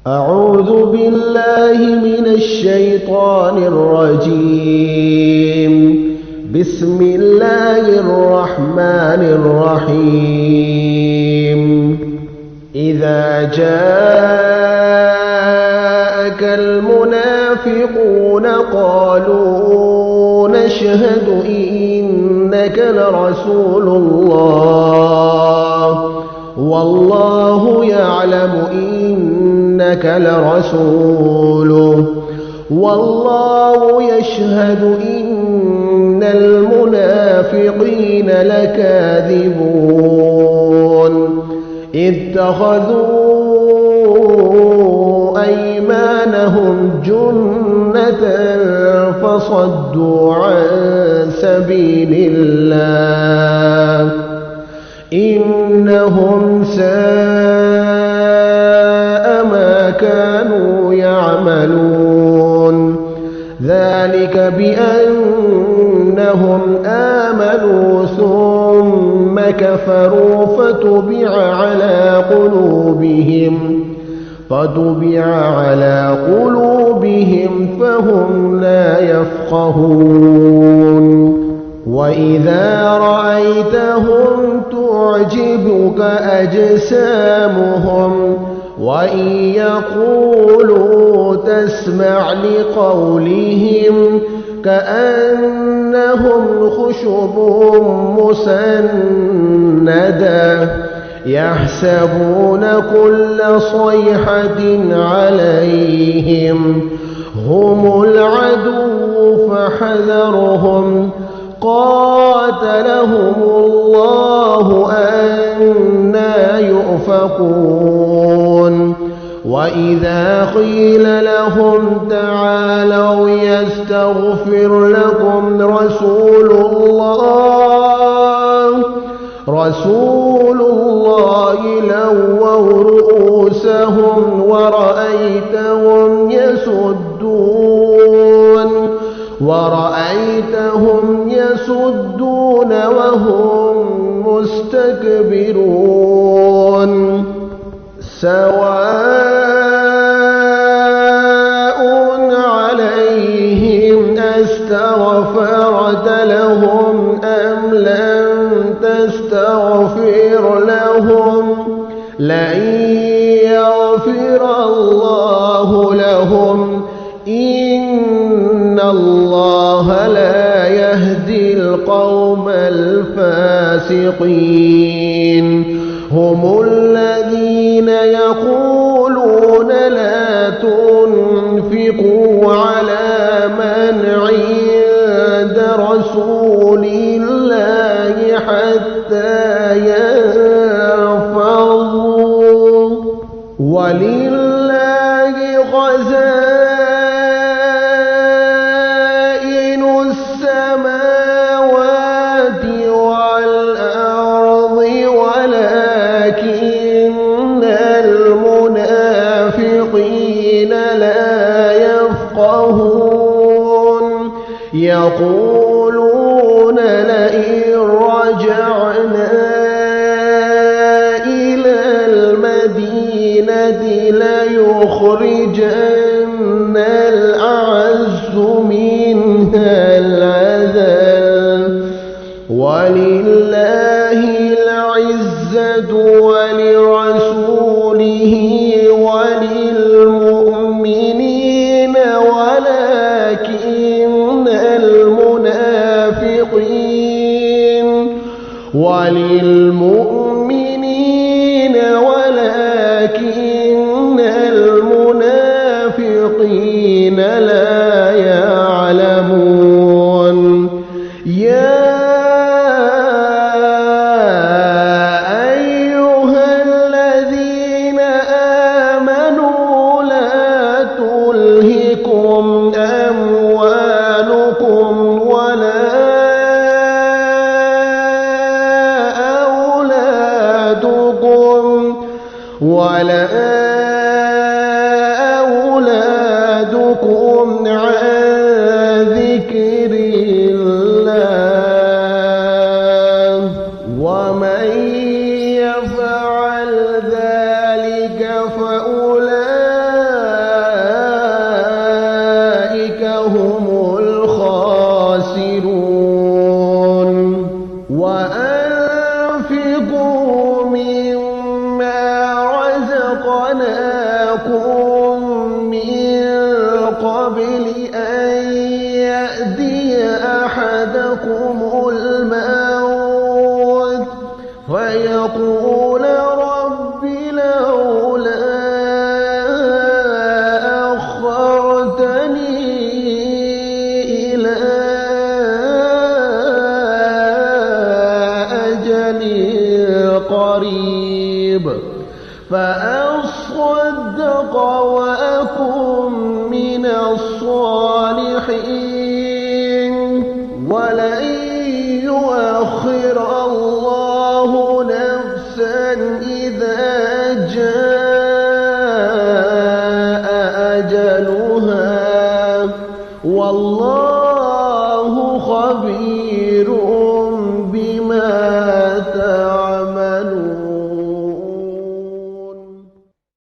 أعوذ بالله من الشيطان الرجيم. بسم الله الرحمن الرحيم. إذا جاءك المنافقون قالوا نشهد إنك لرسول الله والله يعلم إنك لرسوله والله يشهد إن المنافقين لكاذبون. اتخذوا أيمانهم جنة فصدوا عن سبيل الله إنهم ساء ما كانوا يعملون. ذلك بأنهم آمنوا ثم كفروا فتبع على قلوبهم فهم لا يفقهون. وإذا رأيتهم تعجبك أجسامهم وإن يقولوا تسمع لقولهم كأنهم خشب مسندة يحسبون كل صيحة عليهم هم العدو فاحذرهم قاتلهم الله أنى يؤفكون. وإذا قيل لهم تعالوا يستغفر لكم رسول الله لووا رؤوسهم ورأيتهم يصدون وهم مستكبرون. سواء عليهم أستغفرت لهم أم لم تستغفر لهم لن يغفر الله لهم إن الله لا يهدي القوم الفاسقين. هم الذين يقولون لا تنفقوا على من عند رسول الله حتى ينفضوا ولله خزائن السماوات والأرض ولكن المنافقين لا يفقهون. يقولون لئن رجعنا إلى المدينة ليخرجن الأعز منها الأذل ولله العزة ولرسوله وللمؤمنين ولكن المنافقين لا يعلمون. يا أيها خلقناكم من قبل أن يأتي أحدكم الموت فيقول رب لولا أخرتني إلى أجل قريب فأصدق وأكن من الصالحين ولن يؤخر الله نفسا إذا جاء أجلها والله خبير